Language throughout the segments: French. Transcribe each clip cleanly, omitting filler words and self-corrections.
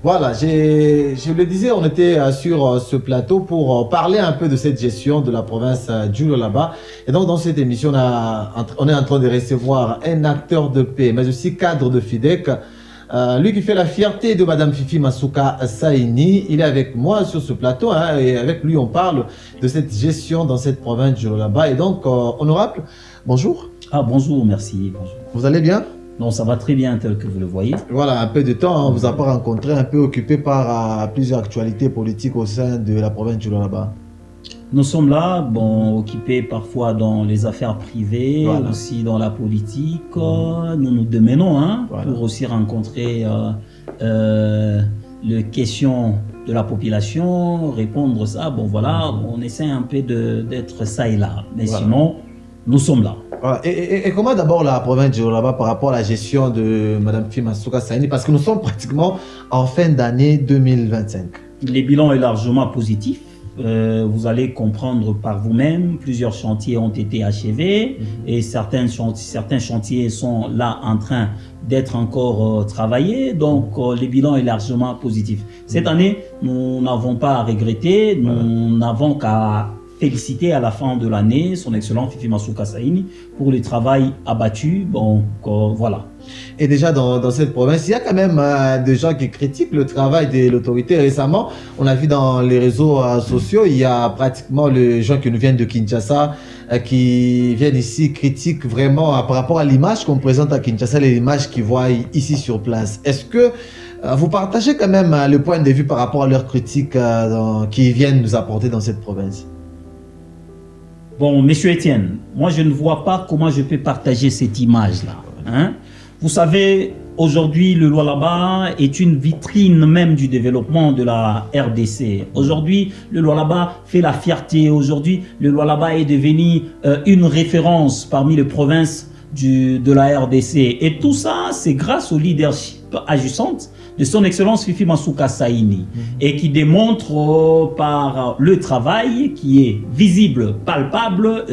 Voilà, je le disais, on était sur ce plateau pour parler un peu de cette gestion de la province du Lualaba. Et donc, dans cette émission, on est en train de recevoir un acteur de paix, mais aussi cadre de FIDEC, lui qui fait la fierté de Madame Fifi Masuka Saini. Il est avec moi sur ce plateau, hein, et avec lui, on parle de cette gestion dans cette province du Lualaba. Et donc, honorable, bonjour. Ah, bonjour, merci, bonjour. Vous allez bien? Non, ça va très bien tel que vous le voyez. Voilà, un peu de temps, on vous a pas rencontré, un peu occupé par plusieurs actualités politiques au sein de la province du Lualaba. Nous sommes là, bon, occupés parfois dans les affaires privées, voilà, aussi dans la politique. Nous nous démenons voilà, pour aussi rencontrer les questions de la population, répondre à ça. Bon, voilà, on essaie un peu d'être ça et là. Mais voilà, sinon, nous sommes là. Voilà. Et comment d'abord la province du Lualaba par rapport à la gestion de Mme Fifi Masuka Saini, parce que nous sommes pratiquement en fin d'année 2025. Le bilan est largement positif. Vous allez comprendre par vous-même, plusieurs chantiers ont été achevés et certains chantiers sont là en train d'être encore travaillés. Donc le bilan est largement positif. Cette année, nous n'avons pas à regretter, nous n'avons qu'à féliciter à la fin de l'année son Excellence Fifi Masuka Saini pour le travail abattu. Donc voilà. Et déjà dans cette province, il y a quand même des gens qui critiquent le travail de l'autorité. Récemment, on a vu dans les réseaux sociaux, il y a pratiquement les gens qui nous viennent de Kinshasa qui viennent ici, critiquent vraiment par rapport à l'image qu'on présente à Kinshasa, l'image qu'ils voient ici sur place. Est-ce que vous partagez quand même le point de vue par rapport à leurs critiques qui viennent nous apporter dans cette province? Bon, Monsieur Étienne, moi je ne vois pas comment je peux partager cette image-là. Hein? Vous savez, aujourd'hui, le Lualaba est une vitrine même du développement de la RDC. Aujourd'hui, le Lualaba fait la fierté. Aujourd'hui, le Lualaba est devenu une référence parmi les provinces de la RDC. Et tout ça, c'est grâce au leadership agissant de son Excellence Fifi Masuka Saini, et qui démontre par le travail qui est visible, palpable.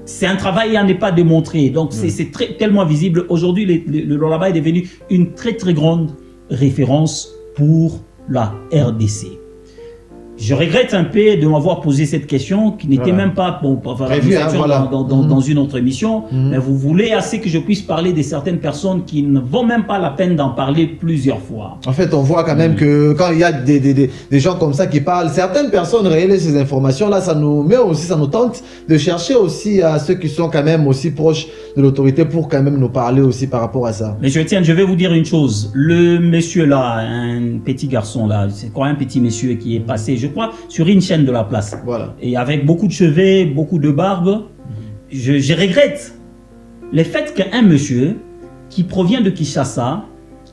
C'est un travail à ne pas démontrer. Donc c'est tellement visible. Aujourd'hui, le Lualaba est devenu une très très grande référence pour la RDC. Je regrette un peu de m'avoir posé cette question qui n'était même pas prévue dans une autre émission. Mais vous voulez assez que je puisse parler de certaines personnes qui ne vaut même pas la peine d'en parler plusieurs fois. En fait, on voit quand même que quand il y a des gens comme ça qui parlent, certaines personnes réalisent ces informations-là, ça nous tente de chercher aussi à ceux qui sont quand même aussi proches de l'autorité pour quand même nous parler aussi par rapport à ça. Mais je vais vous dire une chose. Le monsieur là, un petit garçon là, c'est quoi un petit monsieur qui est passé, je crois, sur une chaîne de la place. Voilà. Et avec beaucoup de cheveux, beaucoup de barbe. Je regrette le fait qu'un monsieur qui provient de Kinshasa,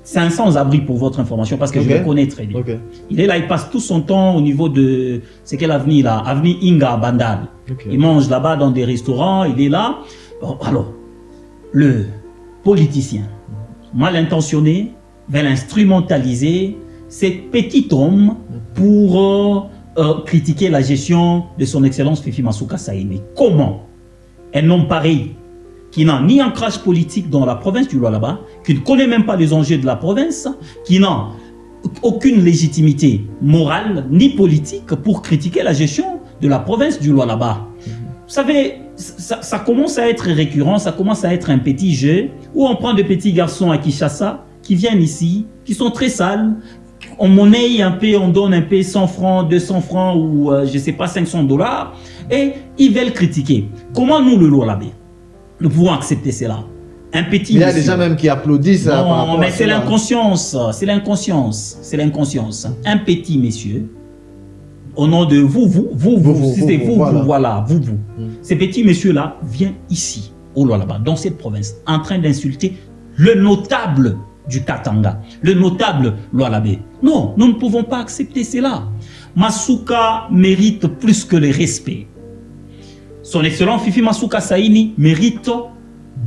c'est un sans-abri pour votre information, parce que je le connais très bien. Il est là, il passe tout son temps au niveau de... C'est quelle avenue là? Avenue Inga Bandal. Il mange là-bas dans des restaurants, il est là. Bon, alors, le politicien mal intentionné va l'instrumentaliser, cet petit homme, pour critiquer la gestion de son Excellence Fifi Masuka Saini. Comment un homme pareil, qui n'a ni ancrage politique dans la province du Lualaba, qui ne connaît même pas les enjeux de la province, qui n'a aucune légitimité morale ni politique pour critiquer la gestion de la province du Lualaba. Vous savez, ça commence à être récurrent, ça commence à être un petit jeu où on prend des petits garçons à Kinshasa qui viennent ici, qui sont très sales, on monnaie un peu, on donne un peu 100 francs, 200 francs ou je sais pas, $500, et ils veulent critiquer. Comment nous, le Lualaba, nous pouvons accepter cela? Un petit il y a des gens même qui applaudissent. Non, mais c'est l'inconscience, c'est l'inconscience, c'est l'inconscience. Un petit monsieur, au nom de vous, voilà. Ces petits messieurs-là viennent ici, au Lualaba, dans cette province, en train d'insulter le notable du Katanga, le notable Lualaba. Non, nous ne pouvons pas accepter cela. Masuka mérite plus que le respect. Son Excellence Fifi Masuka Saini mérite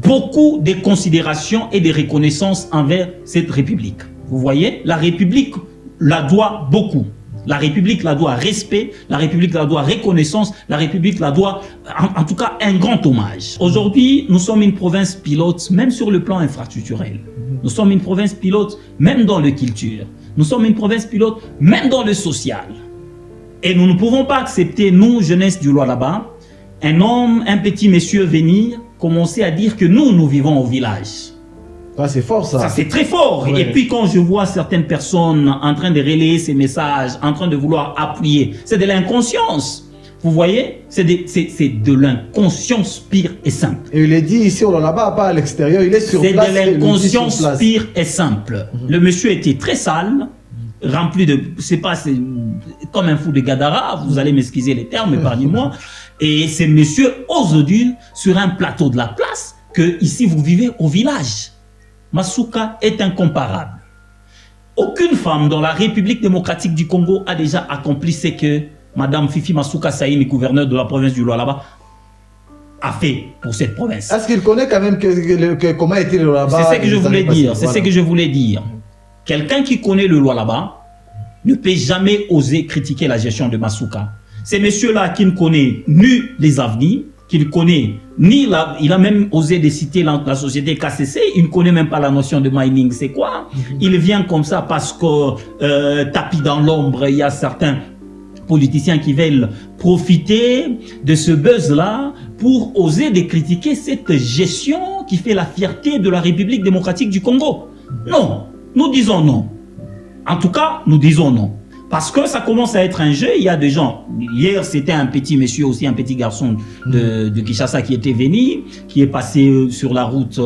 beaucoup de considération et de reconnaissance envers cette République. Vous voyez, la République la doit beaucoup. La République la doit respect, la République la doit reconnaissance, la République la doit, en tout cas, un grand hommage. Aujourd'hui, nous sommes une province pilote, même sur le plan infrastructurel. Nous sommes une province pilote, même dans la culture. Nous sommes une province pilote, même dans le social. Et nous ne pouvons pas accepter, nous, jeunesse du Lualaba, un homme, un petit monsieur venir, commencer à dire que nous vivons au village. Ah, c'est fort ça. Ça c'est très fort. Ouais. Et puis quand je vois certaines personnes en train de relayer ces messages, en train de vouloir appuyer, c'est de l'inconscience. Vous voyez, c'est de l'inconscience pire et simple. Et il est dit ici au Lualaba, pas à l'extérieur, il est sur place. C'est de l'inconscience pire et simple. Le monsieur était très sale, rempli de, c'est comme un fou de Gadara, vous allez m'excuser les termes, épargnez-moi. Et ce monsieur ose dire sur un plateau de la place que ici vous vivez au village. Masuka est incomparable. Aucune femme dans la République démocratique du Congo a déjà accompli ce que Madame Fifi Masuka Saïni, gouverneur de la province du Lualaba, a fait pour cette province. Est-ce qu'il connaît quand même comment était le Lualaba? C'est ce que je voulais dire. C'est ce que je voulais dire. Quelqu'un qui connaît le Lualaba ne peut jamais oser critiquer la gestion de Masuka. C'est monsieur-là qui ne connaît ni les avenirs, qui ne connaît ni il a même osé de citer la société KCC, il ne connaît même pas la notion de mining, c'est quoi? Il vient comme ça parce que tapis dans l'ombre, il y a certains politiciens qui veulent profiter de ce buzz-là pour oser de critiquer cette gestion qui fait la fierté de la République démocratique du Congo. Non, nous disons non. En tout cas, nous disons non. Parce que ça commence à être un jeu, il y a des gens. Hier, c'était un petit monsieur aussi, un petit garçon de Kinshasa qui était venu, qui est passé sur la route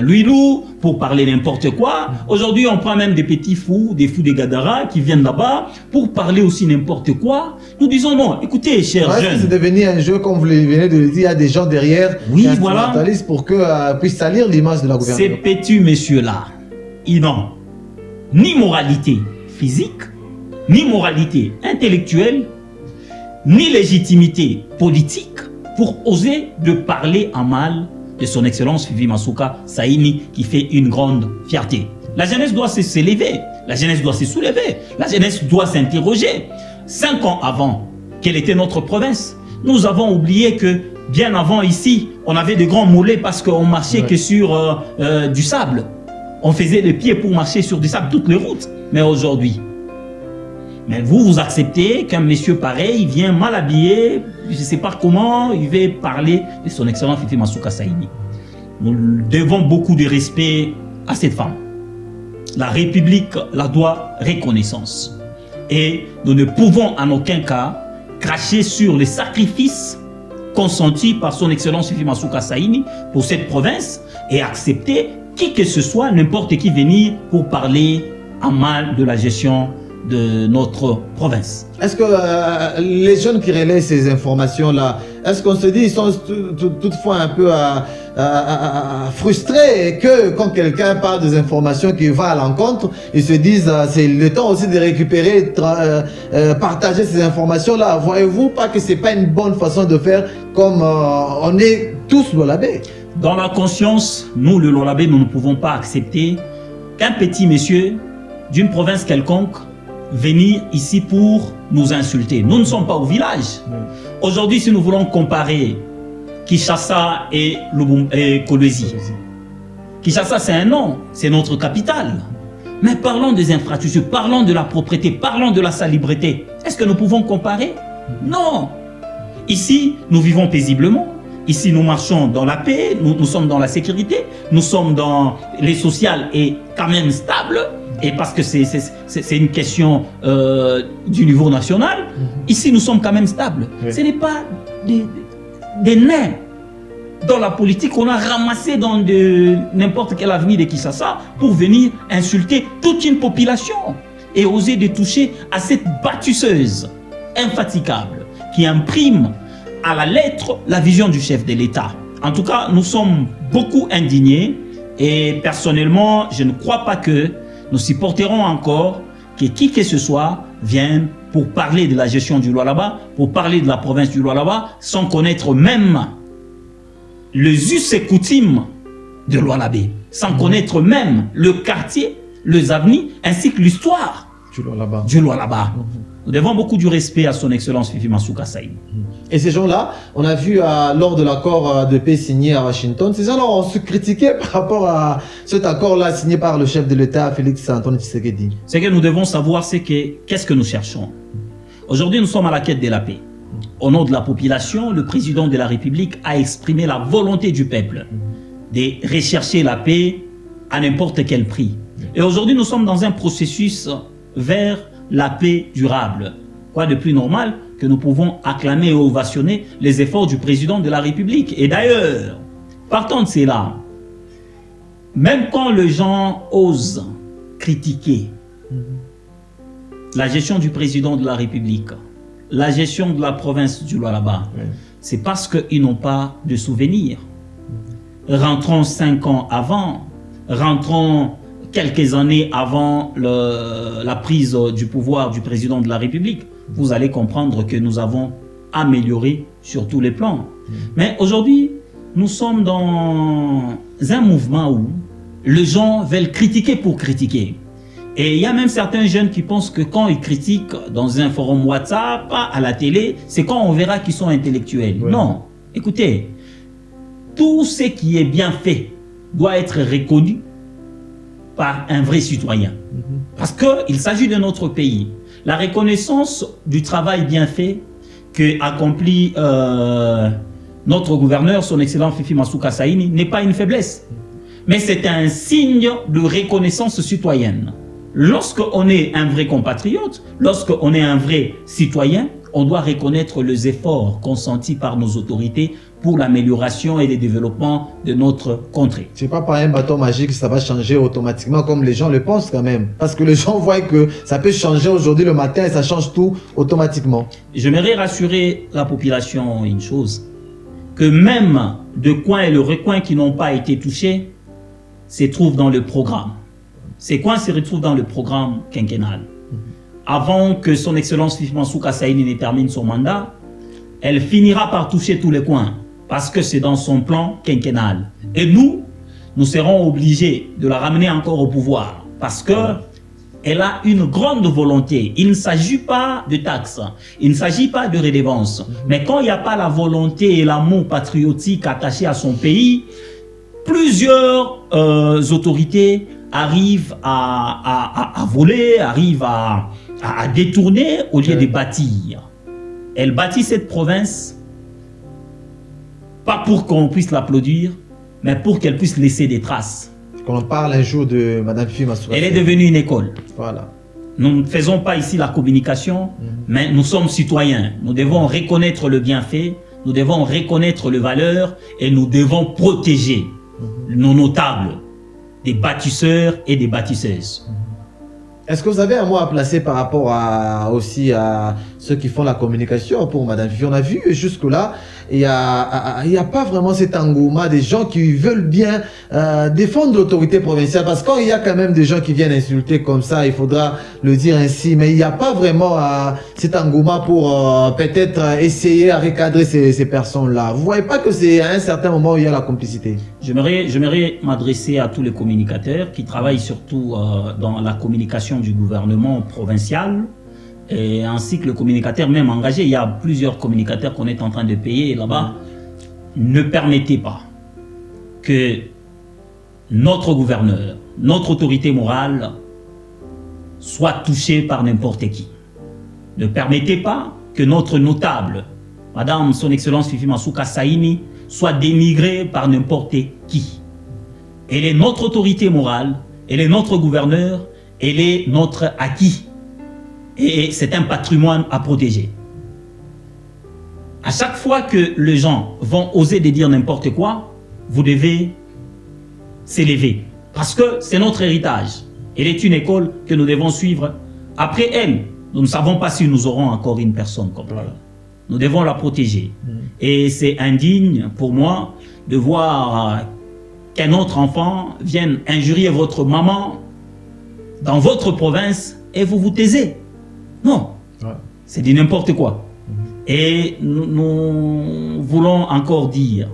Luilou pour parler n'importe quoi. Aujourd'hui, on prend même des petits fous, des fous de Gadara qui viennent là-bas pour parler aussi n'importe quoi. Nous disons non, écoutez, chers jeunes. C'est devenu un jeu, comme vous venez de le dire, il y a des gens derrière qui instrumentalisent pour que puisse salir l'image de la gouvernement. Ces petits messieurs-là, ils n'ont ni moralité physique, ni moralité intellectuelle, ni légitimité politique pour oser de parler en mal de son excellence Fifi Masuka Saïni qui fait une grande fierté. La jeunesse doit s'élever, la jeunesse doit se soulever, la jeunesse doit s'interroger. 5 ans avant, quelle était notre province? Nous avons oublié que bien avant ici, on avait de grands mollets parce qu'on marchait que sur du sable. On faisait les pieds pour marcher sur du sable, toutes les routes. Mais aujourd'hui, vous acceptez qu'un monsieur pareil vient mal habillé, je ne sais pas comment, il va parler de son excellence Fifi Masuka Saïni. Nous devons beaucoup de respect à cette femme. La République la doit reconnaissance. Et nous ne pouvons en aucun cas cracher sur les sacrifices consentis par son excellence Fifi Masuka Saïni pour cette province et accepter qui que ce soit, n'importe qui venir pour parler en mal de la gestion de notre province. Est-ce que les jeunes qui relaient ces informations-là, est-ce qu'on se dit, ils sont toutefois un peu frustrés que quand quelqu'un parle des informations qui va à l'encontre, ils se disent, c'est le temps aussi de récupérer, partager ces informations-là. Voyez-vous pas que c'est pas une bonne façon de faire comme on est tous Lualabais? Dans la conscience, nous, le Lualabais, nous ne pouvons pas accepter qu'un petit monsieur d'une province quelconque venir ici pour nous insulter. Nous ne sommes pas au village. Aujourd'hui, si nous voulons comparer Kinshasa et Kolwezi, Kinshasa, c'est un nom, c'est notre capitale. Mais parlons des infrastructures, parlons de la propreté, parlons de la salubrité. Est-ce que nous pouvons comparer? Non. Ici, nous vivons paisiblement. Ici, nous marchons dans la paix, nous sommes dans la sécurité, nous sommes dans les sociales et quand même stable. Et parce que c'est une question du niveau national, ici nous sommes quand même stables. Ce n'est pas des nains dans la politique qu'on a ramassé dans n'importe quelle avenue de Kinshasa pour venir insulter toute une population et oser de toucher à cette bâtisseuse infatigable qui imprime à la lettre la vision du chef de l'État. En tout cas, nous sommes beaucoup indignés et personnellement, je ne crois pas que nous supporterons encore que qui que ce soit vienne pour parler de la gestion du Lualaba, pour parler de la province du Lualaba, sans connaître même les us et coutumes de Lualabé, sans connaître même le quartier, les avenues, ainsi que l'histoire du Lualaba. Nous devons beaucoup du respect à son Excellence Fifi Masuka Saini. Et ces gens-là, on a vu lors de l'accord de paix signé à Washington, ces gens-là ont se critiqué par rapport à cet accord-là signé par le chef de l'État, Félix Antoine Tshisekedi. Ce que nous devons savoir, c'est qu'est-ce que nous cherchons. Aujourd'hui, nous sommes à la quête de la paix. Au nom de la population, le président de la République a exprimé la volonté du peuple de rechercher la paix à n'importe quel prix. Et aujourd'hui, nous sommes dans un processus vers la paix durable. Quoi de plus normal que nous pouvons acclamer et ovationner les efforts du président de la République. Et d'ailleurs, partant de cela, même quand les gens osent critiquer la gestion du président de la République, la gestion de la province du Lualaba, c'est parce qu'ils n'ont pas de souvenirs. Rentrons 5 ans avant, rentrons quelques années avant la prise du pouvoir du président de la République, vous allez comprendre que nous avons amélioré sur tous les plans. Mais aujourd'hui, nous sommes dans un mouvement où les gens veulent critiquer pour critiquer. Et il y a même certains jeunes qui pensent que quand ils critiquent dans un forum WhatsApp, à la télé, c'est quand on verra qu'ils sont intellectuels. Ouais. Non, écoutez, tout ce qui est bien fait doit être reconnu par un vrai citoyen. Parce qu'il s'agit de notre pays. La reconnaissance du travail bien fait que accomplit notre gouverneur, son excellent Fifi Masuka Saini, n'est pas une faiblesse. Mais c'est un signe de reconnaissance citoyenne. Lorsqu'on est un vrai compatriote, lorsqu'on est un vrai citoyen, on doit reconnaître les efforts consentis par nos autorités pour l'amélioration et le développement de notre contrée. C'est pas par un bâton magique que ça va changer automatiquement comme les gens le pensent quand même. Parce que les gens voient que ça peut changer aujourd'hui le matin et ça change tout automatiquement. J'aimerais rassurer la population une chose, que même de coins et le recoin qui n'ont pas été touchés se trouvent dans le programme. Ces coins se retrouvent dans le programme quinquennal. Avant que son Excellence Fifi Masuka Saini ne termine son mandat, elle finira par toucher tous les coins parce que c'est dans son plan quinquennal. Et nous serons obligés de la ramener encore au pouvoir parce que elle a une grande volonté. Il ne s'agit pas de taxes, il ne s'agit pas de redevances. Mais quand il n'y a pas la volonté et l'amour patriotique attaché à son pays, plusieurs autorités arrivent à voler, arrivent à détourner au lieu de bâtir. Elle bâtit cette province, pas pour qu'on puisse l'applaudir, mais pour qu'elle puisse laisser des traces. Quand on parle un jour de Mme Fifi Masuka, elle est devenue une école. Voilà. Nous ne faisons pas ici la communication, mais nous sommes citoyens. Nous devons reconnaître le bienfait, nous devons reconnaître les valeurs et nous devons protéger nos notables, des bâtisseurs et des bâtisseuses. Est-ce que vous avez un mot à placer par rapport aussi à ceux qui font la communication pour Mme Fifi? On a vu jusque-là, il n'y a pas vraiment cet engouement des gens qui veulent bien défendre l'autorité provinciale. Parce que quand il y a quand même des gens qui viennent insulter comme ça, il faudra le dire ainsi. Mais il n'y a pas vraiment cet engouement pour peut-être essayer à recadrer ces personnes-là. Vous ne voyez pas que c'est à un certain moment où il y a la complicité? J'aimerais m'adresser à tous les communicateurs qui travaillent surtout dans la communication du gouvernement provincial, et ainsi que le communicateur même engagé. Il y a plusieurs communicateurs qu'on est en train de payer là-bas. Ne permettez pas que notre gouverneur, notre autorité morale soit touchée par n'importe qui. Ne permettez pas que notre notable, Madame son Excellence Fifi Masuka Saini, soit dénigrée par n'importe qui. Elle est notre autorité morale, elle est notre gouverneur, elle est notre acquis. Et c'est un patrimoine à protéger. À chaque fois que les gens vont oser de dire n'importe quoi, vous devez s'élever. Parce que c'est notre héritage. Elle est une école que nous devons suivre. Après elle, nous ne savons pas si nous aurons encore une personne comme elle. Nous devons la protéger. Et c'est indigne pour moi de voir qu'un autre enfant vienne injurier votre maman dans votre province et vous vous taisez. Non, c'est du n'importe quoi. Et nous voulons encore dire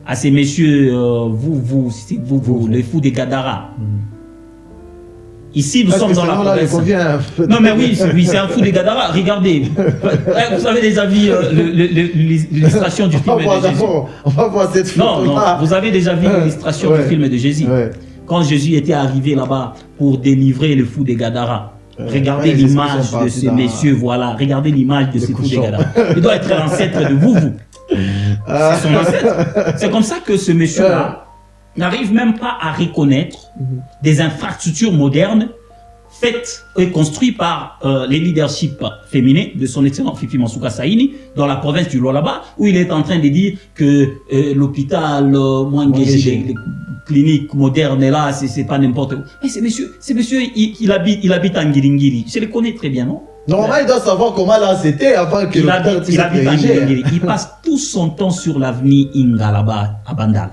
à ces messieurs, vous les fous des Gadara, Ici, nous sommes dans la province. Non, mais oui, c'est un fou des Gadara. Regardez, vous avez déjà vu l'illustration du film de Jésus. On va voir cette photo. Non, vous avez déjà vu l'illustration du film de Jésus. Quand Jésus était arrivé là-bas pour délivrer le fou des Gadara. Regardez l'image de ces messieurs, voilà. Regardez l'image de ces fous des Gadara. Il doit être l'ancêtre de vous. C'est son ancêtre. C'est comme ça que ce monsieur-là n'arrive même pas à reconnaître des infrastructures modernes faites et construites par les leaderships féminins de son excellent Fifi Masuka Saini dans la province du Lualaba, où il est en train de dire que l'hôpital Mwangezi, les cliniques modernes là, c'est pas n'importe quoi. Mais ces messieurs, il habite en Ngiringiri. Je les connais très bien, non? Normalement, il doit savoir comment là c'était avant que l'hôpital puisse être érigé. Il passe tout son temps sur l'avenue Ingalaba à Bandal.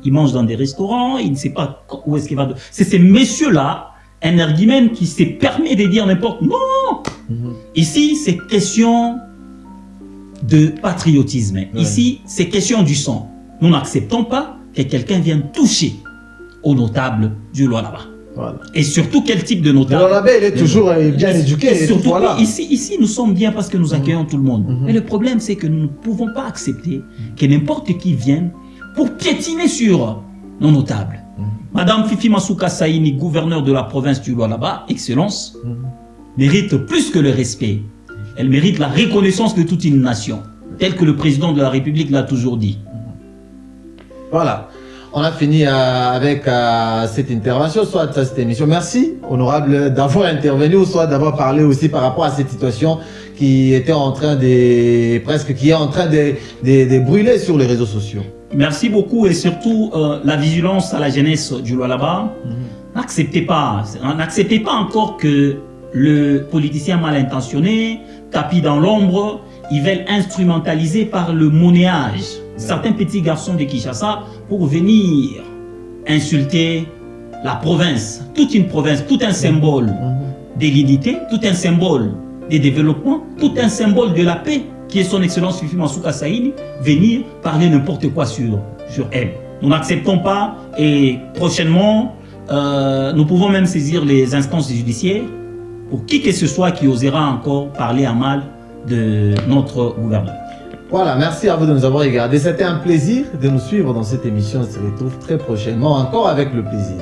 Il mange dans des restaurants, il ne sait pas où est-ce qu'il va. C'est ces messieurs-là, énergumènes, qui se permet de dire n'importe. Non. Ici, c'est question de patriotisme. Ici, c'est question du sang. Nous n'acceptons pas que quelqu'un vienne toucher aux notables du Lualaba. Voilà. Et surtout, quel type de notable? Le Lualaba, il est toujours bien éduqué. Et surtout, voilà. Ici, nous sommes bien parce que nous accueillons tout le monde. Mais le problème, c'est que nous ne pouvons pas accepter que n'importe qui vienne pour piétiner sur nos notables. Madame Fifi Masuka Saini, gouverneure de la province du Lualaba, Excellence, mérite plus que le respect. Elle mérite la reconnaissance de toute une nation, tel que le président de la République l'a toujours dit. Voilà. On a fini avec cette intervention, soit cette émission. Merci, honorable, d'avoir intervenu, soit d'avoir parlé aussi par rapport à cette situation qui était en train de brûler sur les réseaux sociaux. Merci beaucoup et surtout la vigilance à la jeunesse du Lualaba. N'acceptez pas encore que le politicien mal intentionné, tapis dans l'ombre, ils veulent instrumentaliser par le monnayage certains petits garçons de Kinshasa pour venir insulter la province, toute une province, tout un symbole de l'unité, tout un symbole de développement, tout un symbole de la paix, qui est son excellence Fifi Masuka Saini, venir parler n'importe quoi sur elle. Nous n'acceptons pas et prochainement, nous pouvons même saisir les instances judiciaires pour qui que ce soit qui osera encore parler en mal de notre gouverneur. Voilà, merci à vous de nous avoir regardés. C'était un plaisir de nous suivre dans cette émission. On se retrouve très prochainement, encore avec le plaisir.